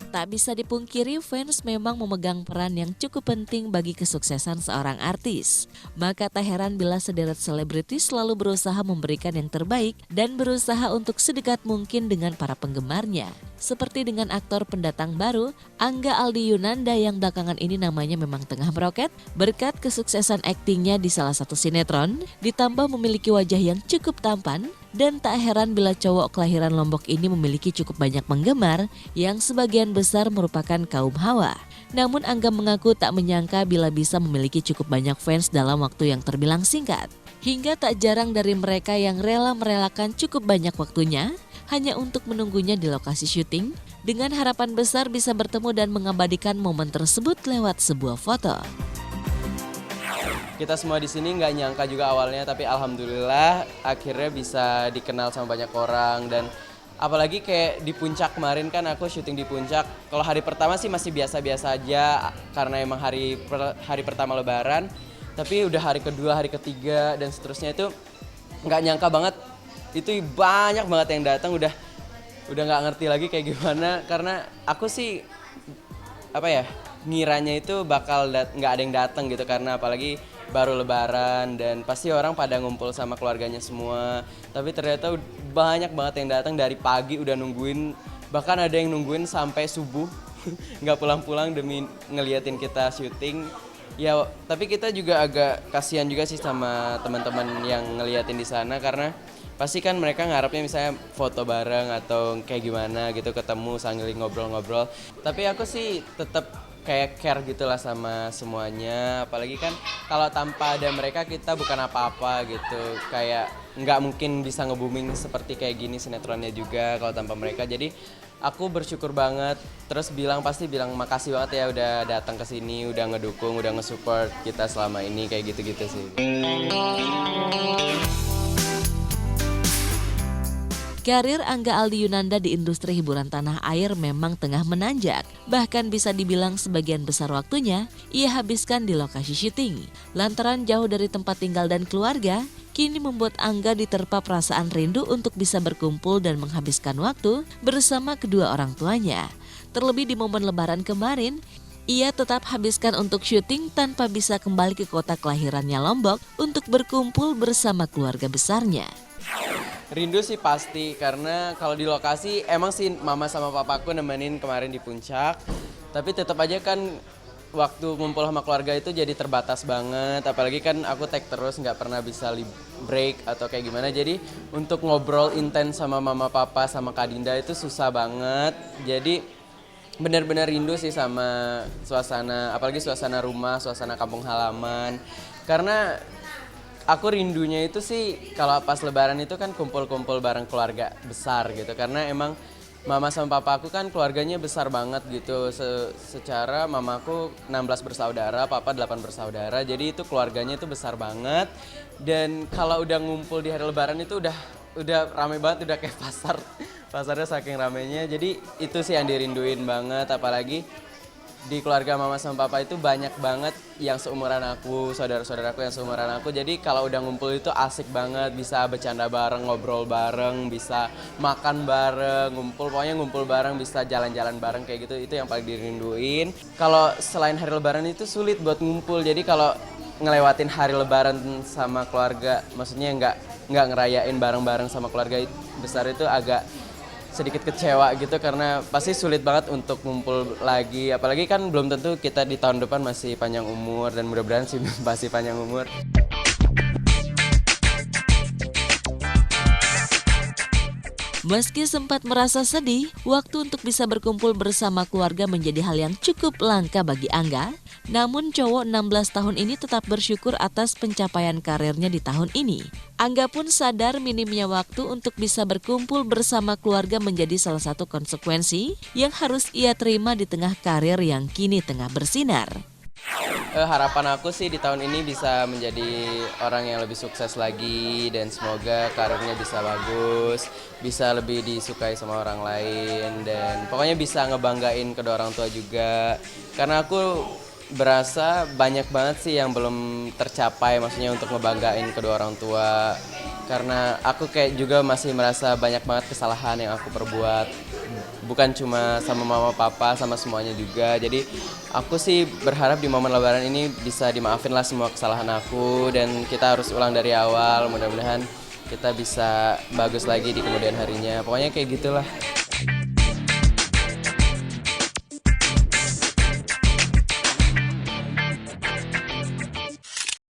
Tak bisa dipungkiri, fans memang memegang peran yang cukup penting bagi kesuksesan seorang artis. Maka tak heran bila sederet selebritis selalu berusaha memberikan yang terbaik dan berusaha untuk sedekat mungkin dengan para penggemarnya. Seperti dengan aktor pendatang baru, Angga Aldi Yunanda yang belakangan ini namanya memang tengah meroket berkat kesuksesan aktingnya di salah satu sinetron, ditambah memiliki wajah yang cukup tampan. Dan tak heran bila cowok kelahiran Lombok ini memiliki cukup banyak penggemar yang sebagian besar merupakan kaum Hawa. Namun Angga mengaku tak menyangka bila bisa memiliki cukup banyak fans dalam waktu yang terbilang singkat. Hingga tak jarang dari mereka yang rela merelakan cukup banyak waktunya hanya untuk menunggunya di lokasi syuting dengan harapan besar bisa bertemu dan mengabadikan momen tersebut lewat sebuah foto. Kita semua di sini nggak nyangka juga awalnya, tapi alhamdulillah akhirnya bisa dikenal sama banyak orang. Dan apalagi kayak di puncak kemarin kan aku syuting di puncak. Kalau hari pertama sih masih biasa-biasa aja karena emang hari pertama lebaran. Tapi udah hari kedua, hari ketiga dan seterusnya itu nggak nyangka banget. Itu banyak banget yang datang, udah nggak ngerti lagi kayak gimana. Karena aku sih ngiranya itu bakal nggak ada yang datang gitu, karena apalagi baru lebaran dan pasti orang pada ngumpul sama keluarganya semua. Tapi ternyata banyak banget yang datang dari pagi udah nungguin, bahkan ada yang nungguin sampai subuh nggak pulang-pulang demi ngeliatin kita syuting. Ya tapi kita juga agak kasihan juga sih sama teman-teman yang ngeliatin di sana, karena pasti kan mereka ngarepnya misalnya foto bareng atau kayak gimana gitu, ketemu sambil ngobrol-ngobrol. Tapi aku sih tetap kayak care gitulah sama semuanya, apalagi kan kalau tanpa ada mereka kita bukan apa-apa gitu. Kayak nggak mungkin bisa nge-booming seperti kayak gini sinetronnya juga kalau tanpa mereka. Jadi aku bersyukur banget, terus pasti bilang makasih banget ya udah datang ke sini, udah ngedukung, udah nge-support kita selama ini, kayak gitu-gitu sih. Karir Angga Aldi Yunanda di industri hiburan tanah air memang tengah menanjak. Bahkan bisa dibilang sebagian besar waktunya ia habiskan di lokasi syuting. Lantaran jauh dari tempat tinggal dan keluarga, kini membuat Angga diterpa perasaan rindu untuk bisa berkumpul dan menghabiskan waktu bersama kedua orang tuanya. Terlebih di momen lebaran kemarin, ia tetap habiskan untuk syuting tanpa bisa kembali ke kota kelahirannya Lombok untuk berkumpul bersama keluarga besarnya. Rindu sih pasti, karena kalau di lokasi emang sih mama sama papaku nemenin kemarin di puncak. Tapi tetap aja kan waktu ngumpul sama keluarga itu jadi terbatas banget. Apalagi kan aku tag terus, nggak pernah bisa break atau kayak gimana. Jadi untuk ngobrol intens sama mama papa sama Kak Dinda itu susah banget. Jadi benar-benar rindu sih sama suasana, apalagi suasana rumah, suasana kampung halaman. Karena aku rindunya itu sih kalau pas lebaran itu kan kumpul-kumpul bareng keluarga besar gitu. Karena emang mama sama papa aku kan keluarganya besar banget gitu. Secara mamaku 16 bersaudara, papa 8 bersaudara. Jadi itu keluarganya itu besar banget. Dan kalau udah ngumpul di hari lebaran itu udah rame banget, udah kayak pasar. Pasarnya saking ramenya. Jadi itu sih yang dirinduin banget, apalagi di keluarga mama sama papa itu banyak banget yang seumuran aku, saudara-saudaraku yang seumuran aku. Jadi kalau udah ngumpul itu asik banget, bisa bercanda bareng, ngobrol bareng, bisa makan bareng, pokoknya ngumpul bareng, bisa jalan-jalan bareng kayak gitu. Itu yang paling dirinduin. Kalau selain hari lebaran itu sulit buat ngumpul. Jadi kalau ngelewatin hari lebaran sama keluarga, maksudnya nggak ngerayain bareng-bareng sama keluarga besar itu agak sedikit kecewa gitu, karena pasti sulit banget untuk ngumpul lagi. Apalagi kan belum tentu kita di tahun depan masih panjang umur, dan mudah-mudahan sih masih panjang umur. Meski sempat merasa sedih, waktu untuk bisa berkumpul bersama keluarga menjadi hal yang cukup langka bagi Angga. Namun cowok 16 tahun ini tetap bersyukur atas pencapaian karirnya di tahun ini. Angga pun sadar minimnya waktu untuk bisa berkumpul bersama keluarga menjadi salah satu konsekuensi yang harus ia terima di tengah karir yang kini tengah bersinar. Harapan aku sih di tahun ini bisa menjadi orang yang lebih sukses lagi, dan semoga karirnya bisa bagus, bisa lebih disukai sama orang lain, dan pokoknya bisa ngebanggain kedua orang tua juga. Karena aku berasa banyak banget sih yang belum tercapai, maksudnya untuk ngebanggain kedua orang tua. karena aku kayak juga masih merasa banyak banget kesalahan yang aku perbuat, bukan cuma sama mama papa, sama semuanya juga. Jadi aku sih berharap di momen lebaran ini bisa dimaafin lah semua kesalahan aku, dan kita harus ulang dari awal. Mudah-mudahan kita bisa bagus lagi di kemudian harinya, pokoknya kayak gitulah.